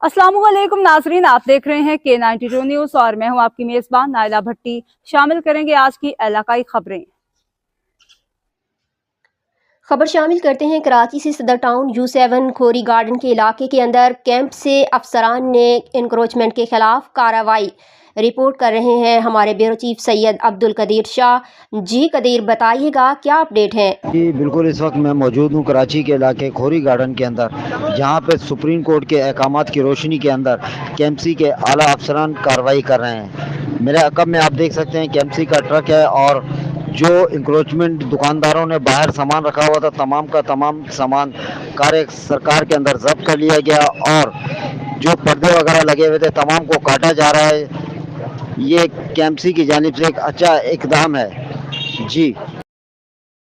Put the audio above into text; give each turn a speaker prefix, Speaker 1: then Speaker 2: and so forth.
Speaker 1: अस्सलामुअलैकुम नाजरीन, आप देख रहे हैं K92 न्यूज और मैं हूं आपकी मेजबान नाइला भट्टी। शामिल करेंगे आज की इलाकाई खबरें।
Speaker 2: खबर शामिल करते हैं कराची से। सदर टाउन U7 खोरी गार्डन के इलाके के अंदर कैंप से अफसरान ने इंक्रोचमेंट के खिलाफ कार्रवाई रिपोर्ट कर रहे हैं हमारे ब्यूरो चीफ सैयद अब्दुल कदीर शाह। जी कदीर, बताइएगा क्या अपडेट है?
Speaker 3: जी बिल्कुल, इस वक्त मैं मौजूद हूँ कराची के इलाके खोरी गार्डन के अंदर, जहाँ पे सुप्रीम कोर्ट के अहकामात की रोशनी के अंदर केएमसी के आला अफसरान कार्रवाई कर रहे हैं। मेरे अकब में आप देख सकते हैं केएमसी का ट्रक है और जो इंक्रोचमेंट दुकानदारों ने बाहर सामान रखा हुआ था, तमाम का तमाम सामान कार्य सरकार के अंदर जब्त कर लिया गया और जो पर्दे वगैरह लगे हुए थे तमाम को काटा जा रहा है। ये केएमसी की जानिब से एक अच्छा इकदाम है। जी।